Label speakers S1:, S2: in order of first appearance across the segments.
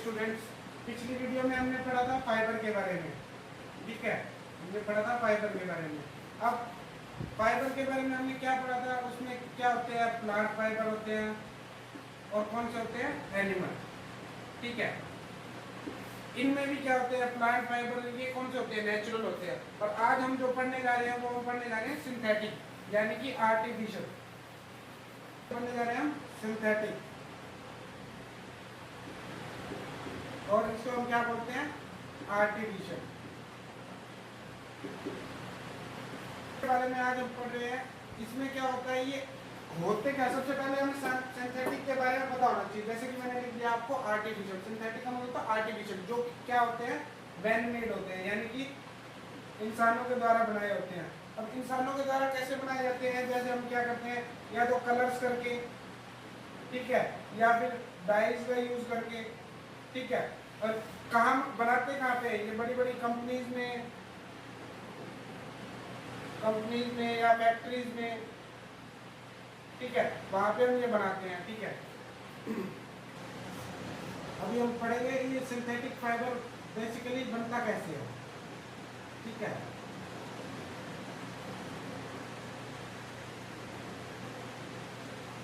S1: Students, पिछली video में हमने पढ़ा था फाइबर के बारे में, ठीक है, हमने पढ़ा था फाइबर के बारे में। अब फाइबर के बारे में हमने क्या पढ़ा था, उसमें क्या होते हैं, प्लांट फाइबर होते हैं और कौन से होते हैं, एनिमल, ठीक है। इनमें भी क्या होते हैं, प्लांट फाइबर, ये कौन से होते हैं, नेचुरल होते हैं। और आज हम जो पढ़ने जा रहे हैं वो हम पढ़ने जा रहे हैं सिंथेटिक, यानी कि आर्टिफिशियल पढ़ने जा रहे हैं हम, सिंथेटिक। और इसको हम क्या बोलते हैं, आर्टिफिशियल। के बारे में आज हम पढ़ रहे हैं। इसमें क्या होता है, ये होते क्या, सबसे पहले हमें सिंथेटिक के बारे में पता होना चाहिए। जैसे कि मैंने लिख दिया आपको आर्टिफिशियल, सिंथेटिक का मतलब होता है आर्टिफिशियल, जो क्या होते हैं, मैन मेड होते हैं, यानी कि इंसानों के द्वारा बनाए होते हैं। अब इंसानों के द्वारा कैसे बनाए जाते हैं, जैसे हम क्या करते हैं, या तो कलर्स करके, ठीक है, या फिर डाइज का यूज करके, ठीक है। और कहाँ बनाते, कहाँ पे, ये बड़ी बड़ी कंपनीज में या फैक्ट्रीज में, ठीक है, वहां पे हम ये बनाते हैं, ठीक है। अभी हम पढ़ेंगे ये सिंथेटिक फाइबर बेसिकली बनता कैसे है, ठीक है।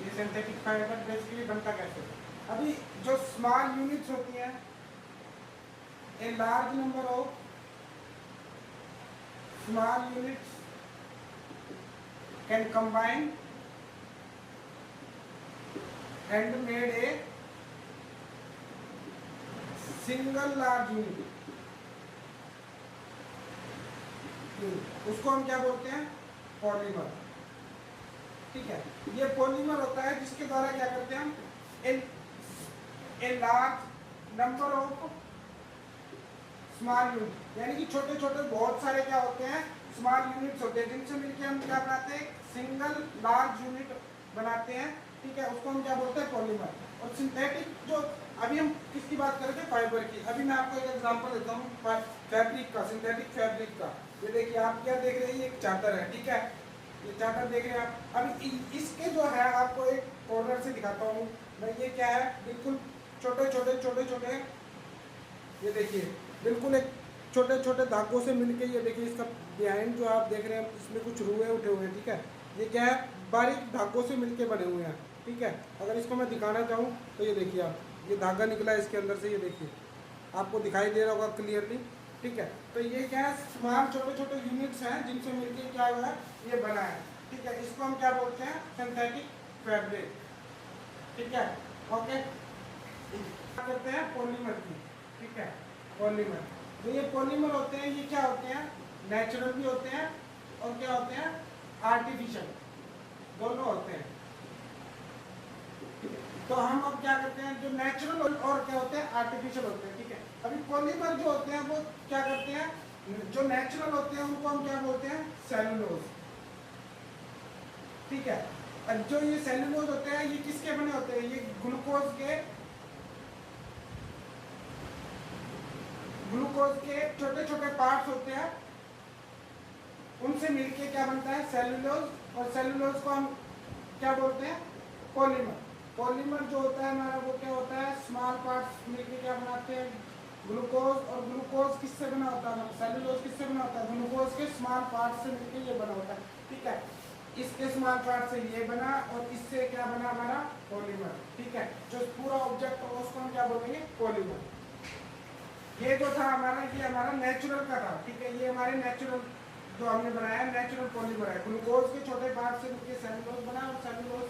S1: ये सिंथेटिक फाइबर बेसिकली बनता कैसे है। अभी जो स्मॉल यूनिट्स होती हैं, a large number of small units can combine and made a single large unit। उसको हम क्या बोलते हैं, पॉलीमर, ठीक है। ये पॉलीमर होता है जिसके द्वारा क्या करते हैं हम, a large number of small unit, यानी कि छोटे छोटे बहुत सारे क्या होते हैं, स्मॉल यूनिट्स होते हैं, जिनसे मिलकर हम क्या बनाते हैं, सिंगल लार्ज यूनिट बनाते हैं, ठीक है। उसको हम क्या बोलते हैं, पॉलीमर। और सिंथेटिक, जो अभी हम किसकी बात कर रहे थे, फाइबर की। अभी मैं आपको एक एग्जांपल देता हूँ फैब्रिक का, सिंथेटिक फैब्रिक का। ये देखिए, आप क्या देख रहे हैं, ये एक चादर है, ठीक है, ये चादर देख रहे हैं आप। अभी इसके जो है, आपको एक कॉर्नर से दिखाता हूँ मैं, ये क्या है, बिल्कुल छोटे छोटे, ये देखिए, बिल्कुल एक छोटे छोटे धागों से मिलके, ये देखिए इसका बिहाइंड जो आप देख रहे हैं, इसमें कुछ रुए उठे हुए हैं, ठीक है। ये क्या है, बारीक धागों से मिलके बने हुए हैं, ठीक है। अगर इसको मैं दिखाना चाहूँ तो ये देखिए आप, ये धागा निकला है इसके अंदर से, ये देखिए आपको दिखाई दे रहा होगा क्लियरली, ठीक है। तो ये क्या है, स्मॉल छोटे छोटे यूनिट्स हैं जिनसे मिलके क्या हुआ है, ये बना है, ठीक है। इसको हम क्या बोलते हैं, सिंथेटिक फैब्रिक, ठीक है, ओके। क्या करते हैं, पॉलीमर की, ठीक है, पॉलीमर। जो ये पॉलीमर होते हैं, ये क्या होते हैं, नेचुरल भी होते हैं और क्या होते हैं, आर्टिफिशियल, दोनों होते हैं। तो हम अब क्या करते हैं, जो नेचुरल और क्या होते हैं, आर्टिफिशियल होते हैं, ठीक है। अभी पॉलीमर जो होते हैं वो क्या करते हैं, जो नेचुरल होते हैं उनको हम क्या बोलते हैं, सेलुलोज, ठीक है। और जो ये सेलुलोज होते हैं, ये किसके बने होते हैं, ये ग्लूकोज के छोटे छोटे पार्ट्स होते हैं, उनसे मिलके क्या बनता है, सेलुलोज। और सेलुलोज को हम क्या बोलते हैं, पॉलीमर। पॉलीमर जो होता है हमारा, वो क्या होता है, स्मॉल पार्ट्स मिलके क्या बनाते हैं, ग्लूकोज। और ग्लूकोज किससे बना होता है, सेलुलोज किससे बना होता है, ग्लूकोज के स्मॉल पार्ट से मिलके ये बना होता है, ठीक है। इसके स्मॉल पार्ट से ये बना और इससे क्या बना, हमारा पॉलीमर, ठीक है। जो पूरा ऑब्जेक्ट होगा उसको हम क्या बोलेंगे, पॉलीमर। ये जो था हमारा, ये हमारा नेचुरल का था, ठीक है। ये हमारे नेचुरल जो हमने बनाया, नेचुरल पॉलीमर है। ग्लूकोज के छोटे पार्ट से मिलकर सेलुलोज बना और सेलुलोज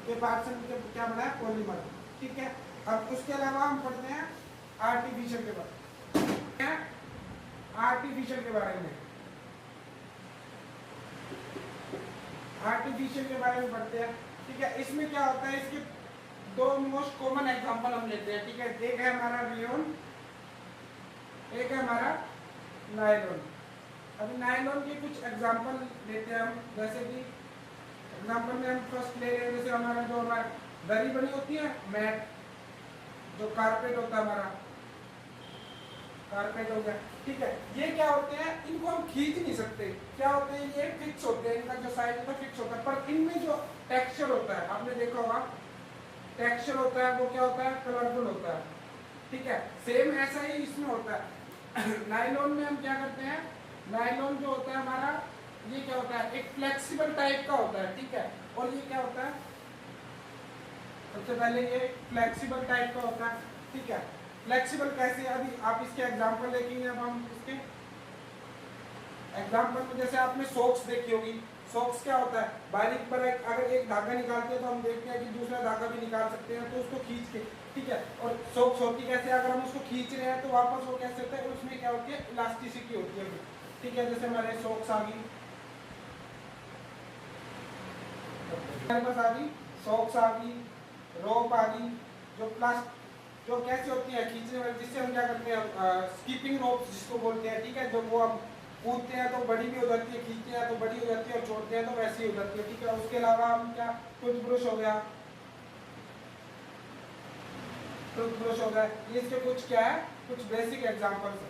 S1: के पार्ट से मिलकर क्या बना है, पॉलीमर, ठीक है। अब उसके अलावा हम पढ़ते हैं आर्टिफिशियल के बारे में, आर्टिफिशियल के बारे में, आर्टिफिशियल के बारे में पढ़ते हैं, ठीक है। इसमें क्या होता है, इसके दो मोस्ट कॉमन एग्जांपल हम लेते हैं, ठीक है। एक है हमारा रेयन, एक है हमारा नायलॉन। अभी नायलॉन के कुछ एग्जांपल लेते हैं हम, जैसे कि एग्जांपल में हम फर्स्ट ले रहे हैं, जैसे हमारा जो हमारा दरी बनी होती है, मैट, जो कारपेट होता है हमारा, कारपेट हो गया, ठीक है। ये क्या होते हैं, इनको हम खींच नहीं सकते, क्या होते हैं, ये फिक्स होते हैं, इनका जो साइज होता है फिक्स होता है। पर इनमें जो टेक्सचर होता है, आपने देखा होगा, टेक्सचर होता है वो क्या होता है, कलरफुल होता है, ठीक है, सेम ऐसा ही इसमें होता है। नायलॉन में हम क्या करते हैं, नायलॉन जो होता है हमारा, ये क्या होता है, एक फ्लेक्सिबल टाइप का होता है, ठीक है। और ये क्या होता है, सबसे पहले ये फ्लेक्सिबल टाइप का होता है, ठीक है। फ्लेक्सिबल कैसे, अभी आप इसके एग्जांपल देखेंगे। अब हम इसके एग्जांपल में, जैसे आपने सॉक्स देखी होगी, सॉक्स क्या होता है, बारीक बारीक अगर एक धागा निकालते हैं तो हम देखते हैं कि दूसरा धागा भी निकाल सकते हैं, तो उसको खींच के, ठीक है। और सॉक्स होती कैसे, अगर हम उसको खींच रहे हैं तो वापस वो कैसे होता है, उसमें क्या होती है, इलास्टिसिटी होती है, ठीक है। जैसे हमारे सॉक्स आ गई, हमारे पास आ गई सॉक्स आ गई, रोप आ गई, जो प्लास्टिक जो कैसे होती है, खींचने वाली, जिससे हम क्या करते हैं, स्कीपिंग रोप जिसको बोलते हैं, ठीक है। जो वो हम कूदते हैं तो बड़ी भी हो जाती है, खींचते हैं तो बड़ी हो जाती है, और छोड़ते हैं तो वैसी हो जाती है, ठीक है। उसके अलावा हम क्या, टूथब्रश हो गया, टूथब्रश हो गया, ये इसके कुछ क्या है, कुछ बेसिक एग्जांपल्स है।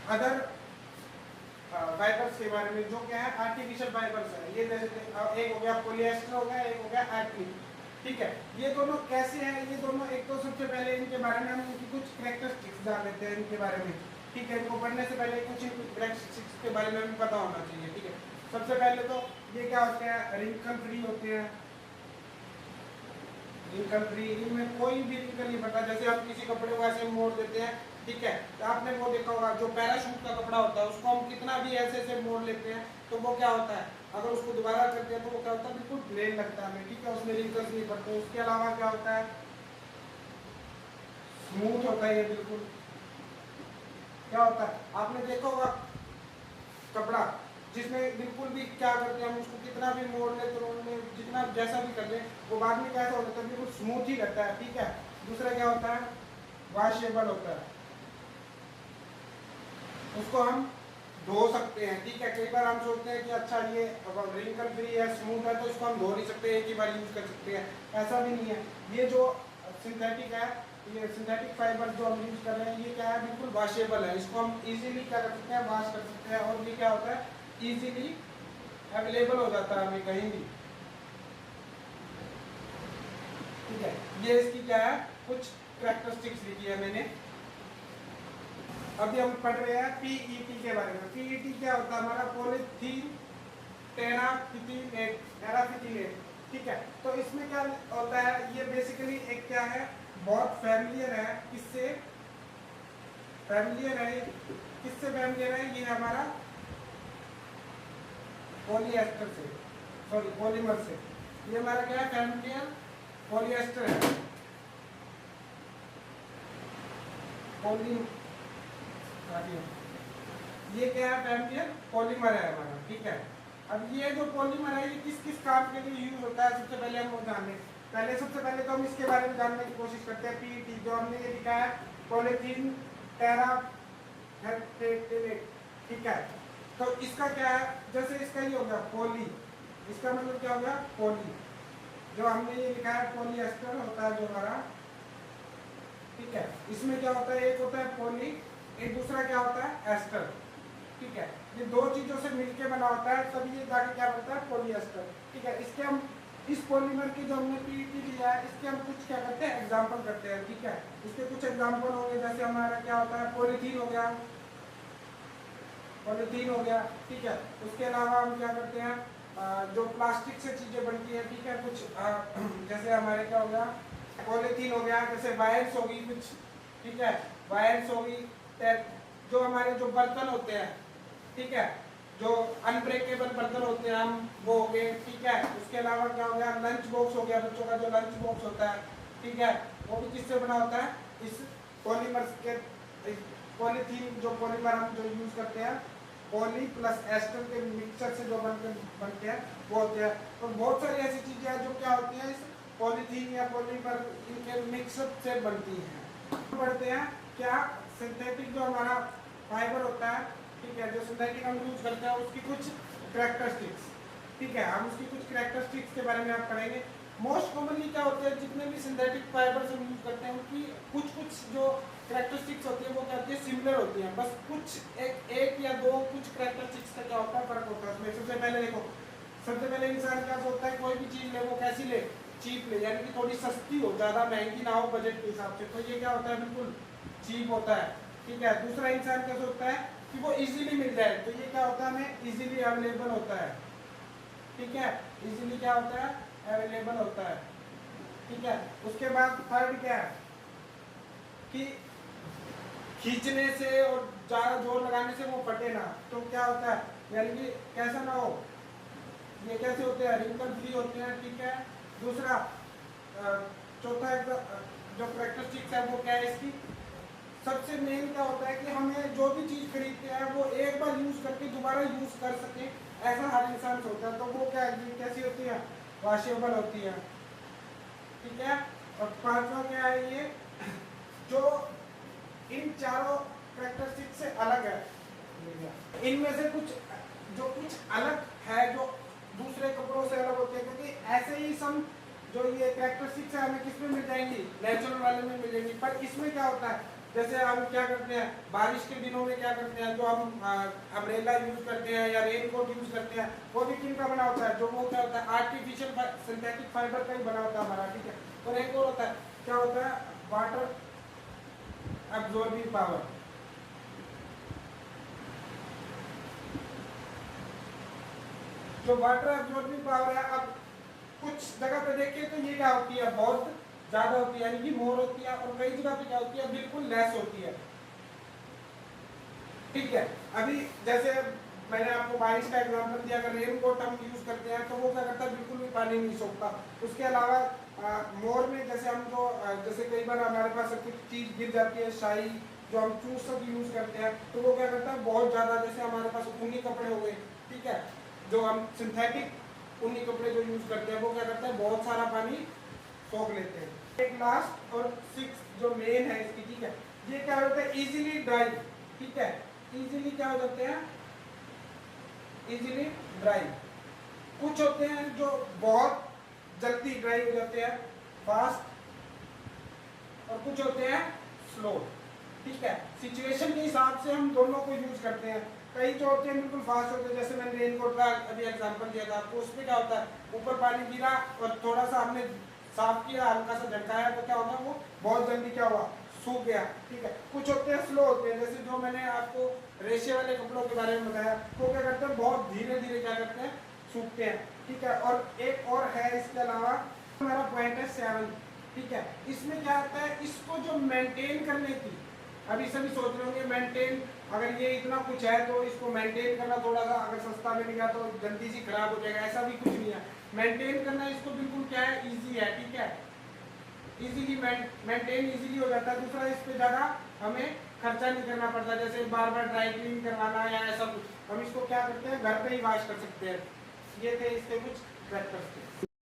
S1: अदर फाइबर्स के बारे में, जो क्या है, आर्टिफिशियल फाइबर्स है, ये जैसे एक हो गया पॉलिएस्टर हो गया, एक हो गया एक्रिलिक, ठीक है। ये दोनों कैसे हैं, ये दोनों, एक तो सबसे पहले इनके बारे में हम इनकी कुछ कैरेक्टरिस्टिक्स जान लेते हैं इनके बारे में, ठीक है। इनको पढ़ने से पहले कुछ कैरेक्टरिस्टिक्स के बारे में भी पता होना चाहिए, ठीक है। सबसे पहले तो ये क्या होते हैं, रिंकल फ्री होते हैं, रिंकल फ्री, इनमें कोई भी रिंकल नहीं पड़ता। जैसे हम किसी कपड़े को ऐसे मोड़ देते हैं, ठीक है, तो आपने वो देखा होगा, जो पैराशूट का कपड़ा होता है उसको हम कितना भी ऐसे ऐसे मोड़ लेते हैं तो वो क्या होता है, अगर उसको दोबारा करते हैं तो वो क्या होता है, बिल्कुल प्लेन लगता है, ठीक है, उसमें रिंकल्स नहीं पड़ते। उसके अलावा क्या होता है, स्मूथ होता है ये बिल्कुल। क्या होता है, आपने देखा होगा कपड़ा जिसमें बिल्कुल भी क्या करते हैं हम, उसको कितना भी मोड़ ले तो जितना जैसा भी कर ले, वो बाद में कैसा होता है, बिल्कुल स्मूथ ही रहता है, ठीक है। दूसरा क्या होता है, वॉशेबल होता है, उसको हम धो सकते हैं, ठीक है। कई बार हम सोचते हैं कि अच्छा ये रिंकल फ्री है, स्मूथ है, तो इसको हम धो नहीं सकते, एक ही बार यूज कर सकते हैं, ऐसा भी नहीं है। ये जो सिंथेटिक है, ये सिंथेटिक फाइबर जो हम यूज कर रहे हैं, ये क्या है, बिल्कुल वॉशेबल है, इसको हम इजीली क्या कर सकते हैं, वॉश कर सकते हैं, और ये क्या होता है, इजीली अवेलेबल हो जाता है हमें कहीं भी, ठीक है। ये इसकी क्या है, कुछ कैरेक्टरिस्टिक्स लिखी है मैंने। अभी हम पढ़ रहे हैं पीईटी के बारे में। पीईटी क्या होता है, हमारा पॉलीथीन टेराफिथिलेट, ठीक है। तो इसमें क्या होता है, ये बेसिकली एक क्या है, बहुत फैमिलियर है, किससे फैमिलियर है, किससे फैमिलियर है, ये हमारा पॉलीएस्टर से, सॉरी पॉलीमर से। ये हमारा क्या है, फैमिलियर पॉलीएस्टर है, ये क्या है, फैमिलियर पॉलीमर है हमारा, ठीक है। अब ये जो पॉलीमर है, ये किस किस काम के लिए यूज होता है, सबसे पहले हम वो जान लें। सबसे पहले तो हम इसके बारे में जानने की कोशिश करते हैं। पीईटी जो हमने ये लिखा है, पॉलीथीन टेराफिथिलेट, ठीक है। तो इसका क्या है, जैसे इसका ये हो गया पॉली, इसका मतलब क्या हो गया, पॉली। जो हमने ये लिखा है पॉलीएस्टर होता है जो हमारा, ठीक है। इसमें क्या होता है, एक होता है पॉली, एक दूसरा क्या होता है, एस्टर, ठीक है। ये दो चीजों से मिलके बना होता है, तभी ये जाके क्या बनता है, पॉलीएस्टर, ठीक है। इसके हम इस पॉलीमर की जो हमने पीईटी लिया है, इसके हम कुछ क्या करते हैं, एग्जांपल करते हैं, ठीक है। इसके कुछ एग्जांपल होंगे, जैसे हमारा क्या होता है, पॉलीथीन हो गया, पॉलीथीन हो गया, ठीक है। उसके अलावा हम क्या करते हैं, जो प्लास्टिक से चीजें बनती है, ठीक है, कुछ जैसे हमारे क्या हो गया, पॉलीथीन हो गया, जैसे वायर्स होगी कुछ, ठीक है, वायर्स होगी, जो हमारे जो बर्तन होते हैं, ठीक है, जो अनब्रेकेबल बर्तन होते हैं हम, वो हो गए, ठीक है। उसके अलावा क्या हो गया, लंच बॉक्स हो गया, बच्चों का जो लंच बॉक्स होता है, ठीक है, वो भी किससे बना होता है, इस पॉलीमर के, पॉलीथीन जो पॉलीमर हम जो यूज करते हैं, पॉली प्लस एस्टर के मिक्सचर से जो बनते हैं वो होते हैं। तो बहुत सारी ऐसी चीजें हैं जो क्या होती हैं, इस पॉलीथीन या पॉलीमर इनके मिक्सअप से बनती हैं। बढ़ते हैं क्या, सिंथेटिक जो हमारा फाइबर होता है, ठीक है, जो सिंथेटिक हम यूज करते हैं, उसकी कुछ कैरेक्टरिस्टिक्स, ठीक है, हम उसकी कुछ कैरेक्टरिस्टिक्स के बारे में आप पढ़ेंगे। मोस्ट कॉमनली क्या होते हैं, जितने भी सिंथेटिक फाइबर्स हम यूज करते हैं, उनकी कुछ जो कैरेक्टरिस्टिक्स होती है वो क्या होती है, सिमिलर होती हैं, बस कुछ एक या दो कुछ कैरेक्टरिस्टिक्स का क्या होता है, फर्क होता है उसमें। सबसे पहले देखो, सबसे पहले इंसान क्या सोचता है, कोई भी चीज ले वो कैसी ले, चीप ले, यानी कि थोड़ी सस्ती हो, ज्यादा महंगी ना हो बजट के हिसाब से, तो ये क्या होता है, बिल्कुल चीप होता है। ठीक है, दूसरा इंसान क्या सोचता है कि वो इजीली मिल जाए, तो ये क्या होता है, हमें इजीली अवेलेबल होता है। ठीक है, इजीली क्या होता है, अवेलेबल होता है। ठीक है, उसके बाद थर्ड क्या है कि खींचने से और ज्यादा जोर लगाने से वो फटे ना, तो क्या होता है, यानी कि कैसा ना हो, ये कैसे होते हैं, रिंकल फ्री होते हैं। ठीक है, दूसरा चौथा जो करेक्टरिस्टिक्स है वो क्या है इसकी, सबसे मेन क्या होता है कि हमें जो भी चीज खरीदते हैं वो एक बार यूज करके दोबारा यूज कर सके, ऐसा हर इंसान सोचता है, तो वो क्या है, कैसी होती है, वॉशेबल होती है। ठीक है, और पांचवा क्या है, ये जो इन चारों करेक्टरिस्टिक्स से अलग है, इनमें से कुछ अलग है जो दूसरे कपड़ों से अलग होते हैं, क्योंकि ऐसे ही सम जो ये करेक्टरिस्टिक्स है हमें किस में मिल जाएंगी, नेचुरल वाले में मिलेंगी। पर इसमें क्या होता है, जैसे हम क्या करते हैं बारिश के दिनों में, क्या करते हैं, जो हम अम्ब्रेला यूज करते हैं या रेन कोट यूज करते हैं, वो भी किन का बना होता है, जो वो क्या होता है, आर्टिफिशियल सिंथेटिक फाइबर का ही बना होता है हमारा। ठीक है, और एक और होता है, क्या होता है, वाटर एब्जॉर्बिंग पावर। जो वाटर एब्जॉर्बिंग पावर है, अब कुछ जगह पे देखिए तो ये क्या होती है, बहुत ज्यादा होती है, यानी कि मोर होती है, और कई जगह पे क्या होती है, बिल्कुल लेस होती है। ठीक है, अभी जैसे मैंने आपको बारिश का एग्जांपल दिया, अगर रेन कोट हम यूज करते हैं तो वो क्या करता है, बिल्कुल भी पानी नहीं सोखता। उसके अलावा मोर में जैसे हम जो जैसे कई बार हमारे पास कुछ चीज गिर जाती है, शाही जो हम चूस सब यूज करते हैं, तो वो क्या करता है, बहुत ज्यादा, जैसे हमारे पास ऊनी कपड़े हो गए, ठीक है, जो हम सिंथेटिक ऊनी कपड़े जो यूज करते हैं, वो क्या करता है, बहुत सारा पानी सोख लेते हैं। एक लास्ट और सिक्स जो मेन है इसकी, ठीक है, ये क्या होता है, इजीली ड्राई। ठीक है, इजीली क्या हो जाते हैं, इजीली ड्राई। कुछ होते हैं जो बहुत जल्दी ड्राई हो जाते हैं, फास्ट, और कुछ होते हैं स्लो। ठीक है, सिचुएशन के हिसाब से हम दोनों को यूज करते हैं। कई जो होते हैं बिल्कुल फास्ट होते हैं, जैसे मैंने रेनकोट का अभी एग्जांपल दिया था आपको, उसमें क्या होता है, ऊपर पानी गिरा और थोड़ा सा हमने साफ किया, हल्का सा झटकाया, तो क्या होगा, वो बहुत जल्दी क्या हुआ, सूख गया। ठीक है, कुछ होते हैं स्लो होते हैं, जैसे जो मैंने आपको रेशे वाले कपड़ों के बारे में बताया, वो क्या करते हैं, बहुत धीरे धीरे क्या करते हैं, सूखते हैं। ठीक है, और एक और है इसके अलावा, हमारा पॉइंट है 7। ठीक है, इसमें क्या आता है, इसको जो मेंटेन करने की, अभी सभी सोच रहे होंगे मेंटेन, अगर ये इतना कुछ है तो इसको मेंटेन करना थोड़ा सा, अगर सस्ता मिलेगा तो जल्दी से खराब हो जाएगा, ऐसा भी कुछ नहीं है। मेंटेन करना इसको बिल्कुल क्या है, इजी है। ठीक है, इजीली मेंटेन इजीली हो जाता है। दूसरा, इस पे ज़्यादा हमें खर्चा नहीं करना पड़ता, जैसे बार बार ड्राई क्लीन करवाना या ऐसा कुछ, हम इसको क्या करते हैं, घर पे ही वॉश कर सकते हैं। ये थे इसके कुछ फैक्टर्स थे।